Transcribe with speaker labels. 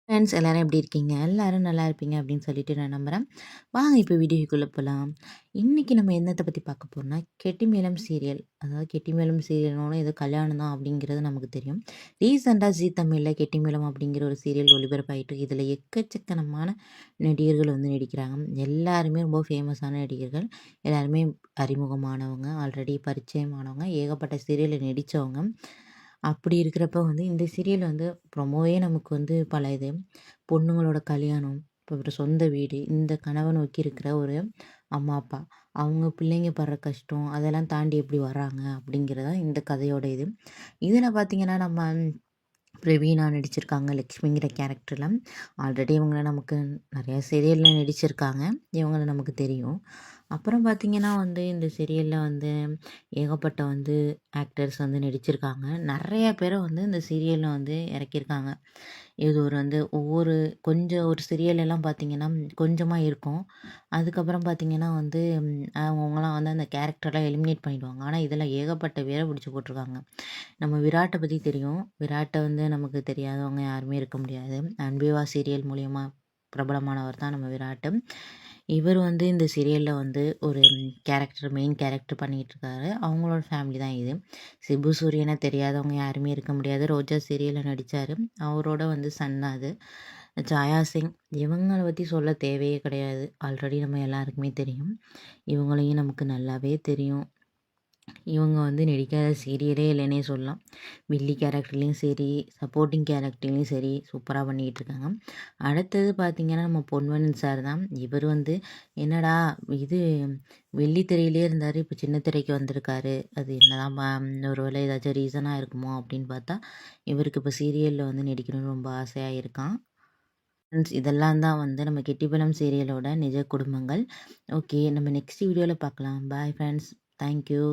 Speaker 1: Friends எல்லாரும் எப்படி இருக்கீங்க? எல்லாரும் நல்லா இருப்பீங்க அப்படின்னு சொல்லிட்டு நான் நம்புறேன். வாங்க இப்போ வீடியோக்குள்ள போலாம். இன்னைக்கு நம்ம என்னத்த பத்தி பார்க்க போறோம்னா, கெட்டிமேளம் சீரியல். அதாவது கெட்டிமேளம் சீரியல்னோன ஏதோ கல்யாணம் தான் அப்படிங்கிறது நமக்கு தெரியும். ரீசெண்டா ஜீ தமிழ்ல கெட்டிமேளம் அப்படிங்கிற ஒரு சீரியல் ஒளிபரப்பாயிட்டு இதில எக்கச்சக்கமான நடிகர்கள் வந்து நடிக்கிறாங்க. எல்லாருமே ரொம்ப ஃபேமஸான நடிகர்கள். எல்லாருமே அறிமுகமானவங்க, ஆல்ரெடி பரிச்சயமானவங்க, ஏகப்பட்ட சீரியல்ல நடிச்சவங்க. அப்படி இருக்கிறப்ப வந்து இந்த சீரியல் வந்து ப்ரொமோவே நமக்கு வந்து பல இது பொண்ணுங்களோட கல்யாணம், இப்போ ஒரு சொந்த வீடு, இந்த கனவை நோக்கி இருக்கிற ஒரு அம்மா, அப்பா, அவங்க பிள்ளைங்க படுற கஷ்டம், அதெல்லாம் தாண்டி எப்படி வர்றாங்க அப்படிங்கிறது தான் இந்த கதையோட இது. இதில் பார்த்தீங்கன்னா நம்ம பிரவீனா நடிச்சிருக்காங்க லக்ஷ்மிங்கிற கேரக்டரில். ஆல்ரெடி இவங்கள நமக்கு நிறையா சீரியலில் நடிச்சிருக்காங்க. இவங்கள நமக்கு தெரியும். அப்புறம் பார்த்திங்கன்னா வந்து இந்த சீரியலில் வந்து ஏகப்பட்ட வந்து ஆக்டர்ஸ் வந்து நடிச்சிருக்காங்க. நிறைய பேரை வந்து இந்த சீரியலில் வந்து இறக்கியிருக்காங்க. இது ஒரு வந்து ஒவ்வொரு கொஞ்சம் ஒரு சீரியல் எல்லாம் பார்த்திங்கன்னா கொஞ்சமாக இருக்கும். அதுக்கப்புறம் பார்த்திங்கன்னா வந்து அவங்கவுங்களாம் வந்து அந்த கேரக்டர்லாம் எலிமினேட் பண்ணிடுவாங்க. ஆனால் இதில் ஏகப்பட்ட பேரை பிடிச்சி போட்டிருக்காங்க. நம்ம விராட்டை பற்றி தெரியும். விராட்டை வந்து நமக்கு தெரியாதவங்க யாருமே இருக்க முடியாது. அன்பேவா சீரியல் மூலியமாக பிரபலமானவர் தான் நம்ம விராட்டு. இவர் வந்து இந்த சீரியலில் வந்து ஒரு மெயின் கேரக்டர் பண்ணிகிட்ருக்காரு. அவங்களோட ஃபேமிலி தான் இது. சிபு சூரியனை தெரியாதவங்க யாருமே இருக்க முடியாது. ரோஜா சீரியலில் நடித்தார். அவரோட வந்து சன் தான் அது. ஜாயா சிங் இவங்கள பற்றி சொல்ல தேவையே கிடையாது. ஆல்ரெடி நம்ம எல்லாருக்குமே தெரியும். இவங்களையும் நமக்கு நல்லாவே தெரியும். இவங்க வந்து நடிக்காத சீரியலே இல்லைன்னே சொல்லலாம். வில்லி கேரக்டர்லேயும் சரி, சப்போர்ட்டிங் கேரக்டர்லேயும் சரி சூப்பராக பண்ணிக்கிட்டு இருக்காங்க. அடுத்தது பார்த்திங்கன்னா நம்ம பொன்வனன் சார் தான். இவர் வந்து என்னடா இது வெள்ளி திரையிலே இருந்தார், இப்போ சின்ன திரைக்கு வந்திருக்காரு. அது என்னதான் ஒரு வேளை ஏதாச்சும் ரீசனாக இருக்குமோ அப்படின்னு பார்த்தா, இவருக்கு இப்போ சீரியலில் வந்து நடிக்கணும்னு ரொம்ப ஆசையாக இருக்கான். ஃப்ரெண்ட்ஸ் இதெல்லாம் தான் வந்து நம்ம கெட்டிப்பழம் சீரியலோட நிஜ குடும்பங்கள். ஓகே, நம்ம நெக்ஸ்ட் வீடியோவில் பார்க்கலாம். Bye friends. தேங்க்யூ.